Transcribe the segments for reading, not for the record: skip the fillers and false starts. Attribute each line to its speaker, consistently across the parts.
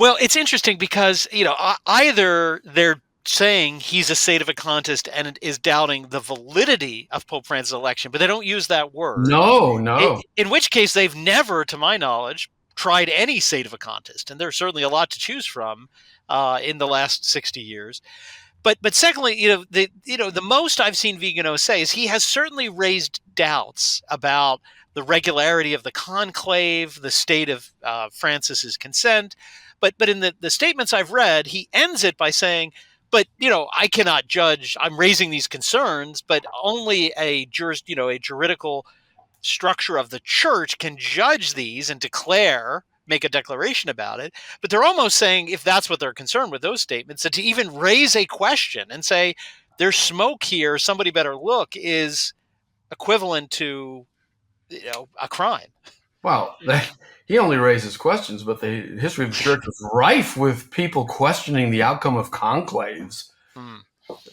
Speaker 1: Well, it's interesting because, either they're saying he's a sedevacantist and is doubting the validity of Pope Francis' election, but they don't use that word.
Speaker 2: No, no.
Speaker 1: In which case, they've never, to my knowledge, tried any sedevacantist, and there's certainly a lot to choose from in the last 60 years. But secondly, the most I've seen Vigano say is he has certainly raised doubts about the regularity of the conclave, the state of Francis's consent. But in the statements I've read, he ends it by saying, but I cannot judge. I'm raising these concerns, but only a juridical structure of the church can judge these and make a declaration about it. But they're almost saying, if that's what they're concerned with those statements, that to even raise a question and say there's smoke here, somebody better look, is equivalent to a crime.
Speaker 2: Well, he only raises questions, but the history of the church was rife with people questioning the outcome of conclaves.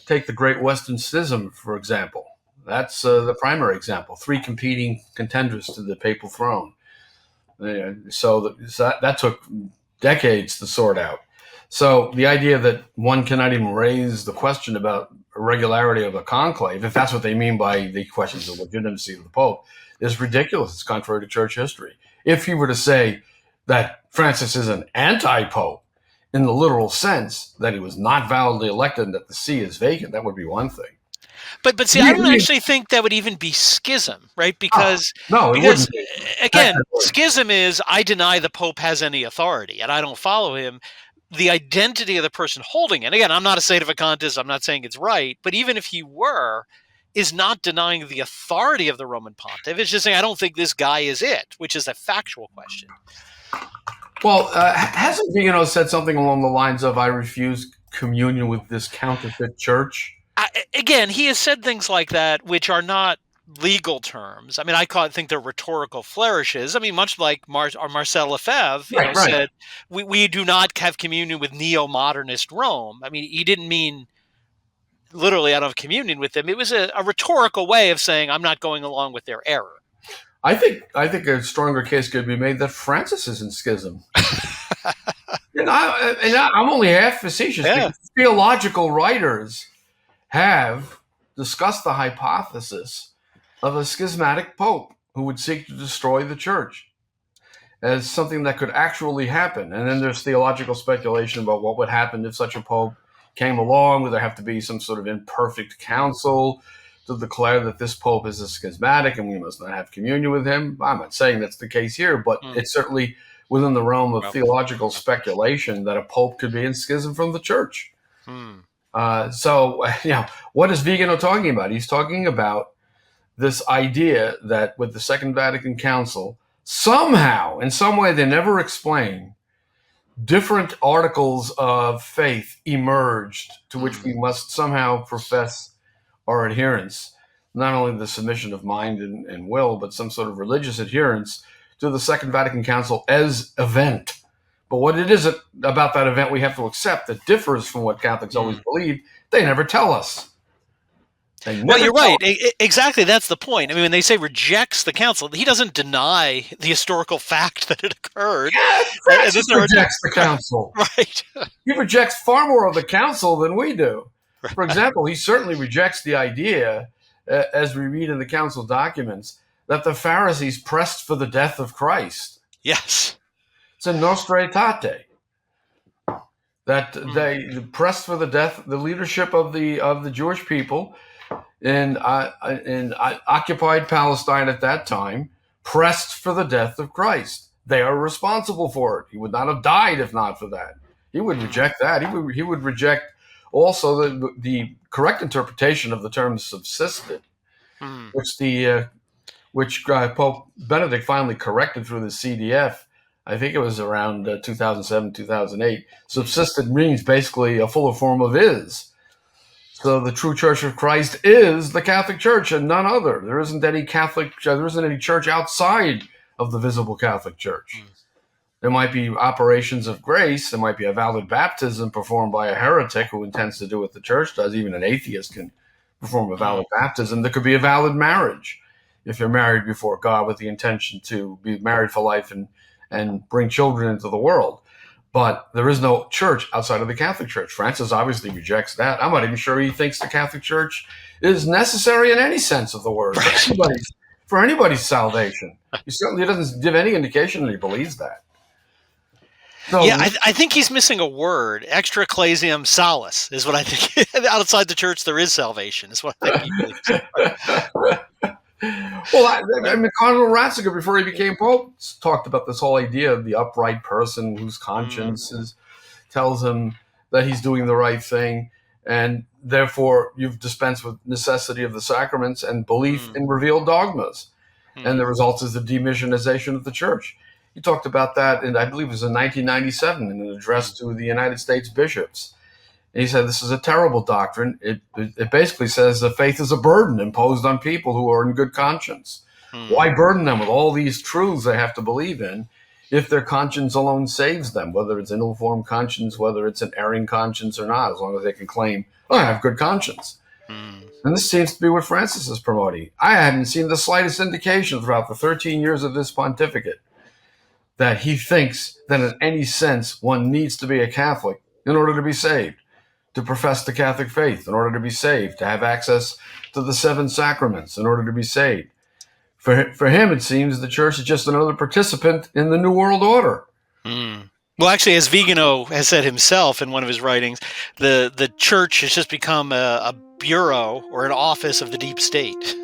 Speaker 2: Take the Great Western Schism, for example. That's the primary example. 3 competing contenders to the papal throne. So that took decades to sort out. So the idea that one cannot even raise the question about irregularity of a conclave, if that's what they mean by the questions of legitimacy of the Pope, is ridiculous. It's contrary to church history. If you were to say that Francis is an anti-pope in the literal sense, that he was not validly elected and that the see is vacant, that would be one thing.
Speaker 1: But see, I don't actually think that would even be schism, right? Because again, schism is I deny the Pope has any authority and I don't follow him. The identity of the person holding it, again, I'm not a sedevacantist, I'm not saying it's right, but even if he were, is not denying the authority of the Roman pontiff. It's just saying, I don't think this guy is it, which is a factual question.
Speaker 2: Well, hasn't Vigano said something along the lines of, I refuse communion with this counterfeit church?
Speaker 1: Again, he has said things like that, which are not legal terms. I mean, think they're rhetorical flourishes. I mean, much like Marcel Lefebvre said, we do not have communion with neo-modernist Rome. I mean, he didn't mean literally out of communion with them. It was a rhetorical way of saying, I'm not going along with their error.
Speaker 2: I think a stronger case could be made that Francis is in schism. I'm only half facetious.
Speaker 1: Yeah.
Speaker 2: Theological writers have discussed the hypothesis of a schismatic pope who would seek to destroy the church as something that could actually happen. And then there's theological speculation about what would happen if such a pope came along. Would there have to be some sort of imperfect council to declare that this pope is a schismatic and we must not have communion with him? I'm not saying that's the case here, but it's certainly within the realm of theological speculation that a pope could be in schism from the church. So, what is Vigano talking about? He's talking about this idea that with the Second Vatican Council, somehow, in some way they never explain, different articles of faith emerged to which we must somehow profess our adherence, not only the submission of mind and will, but some sort of religious adherence to the Second Vatican Council as event. But what it is about that event we have to accept that differs from what Catholics always believe, they never tell us.
Speaker 1: Well, you're right. Exactly. That's the point. I mean, when they say rejects the council, he doesn't deny the historical fact that it occurred.
Speaker 2: Yeah, Francis rejects the council.
Speaker 1: Right.
Speaker 2: He rejects far more of the council than we do. For example, he certainly rejects the idea, as we read in the council documents, that the Pharisees pressed for the death of Christ.
Speaker 1: Yes.
Speaker 2: It's in Nostra Aetate. That they pressed for the death, the leadership of the Jewish people in occupied Palestine at that time, pressed for the death of Christ. They are responsible for it. He would not have died if not for that. He would reject that. He would reject also the correct interpretation of the term subsisted, which Pope Benedict finally corrected through the CDF. I think it was around 2007, 2008. Subsisted means basically a fuller form of is. So the true Church of Christ is the Catholic Church and none other. There isn't any church outside of the visible Catholic Church. There might be operations of grace. There might be a valid baptism performed by a heretic who intends to do what the church does. Even an atheist can perform a valid baptism. There could be a valid marriage if you're married before God with the intention to be married for life and bring children into the world. But there is no church outside of the Catholic Church. Francis obviously rejects that. I'm not even sure he thinks the Catholic Church is necessary in any sense of the word for anybody's salvation. He certainly doesn't give any indication that he believes that. So,
Speaker 1: Yeah, I think he's missing a word. Extra ecclesiam salus is what I think. Outside the church, there is salvation. Is what I think he believes.
Speaker 2: well, I mean, Cardinal Ratzinger, before he became Pope, talked about this whole idea of the upright person whose conscience tells him that he's doing the right thing, and therefore you've dispensed with necessity of the sacraments and belief in revealed dogmas. And the result is the demissionization of the church. He talked about that, and I believe it was in 1997 in an address to the United States bishops. And he said, this is a terrible doctrine. It basically says that faith is a burden imposed on people who are in good conscience. Why burden them with all these truths they have to believe in if their conscience alone saves them, whether it's an ill-formed conscience, whether it's an erring conscience or not, as long as they can claim, oh, I have good conscience. And this seems to be what Francis is promoting. I hadn't seen the slightest indication throughout the 13 years of this pontificate that he thinks that in any sense one needs to be a Catholic in order to be saved, to profess the Catholic faith in order to be saved, to have access to the 7 sacraments in order to be saved. For him, it seems the church is just another participant in the New World Order.
Speaker 1: Well, actually, as Vigano has said himself in one of his writings, the church has just become a bureau or an office of the deep state.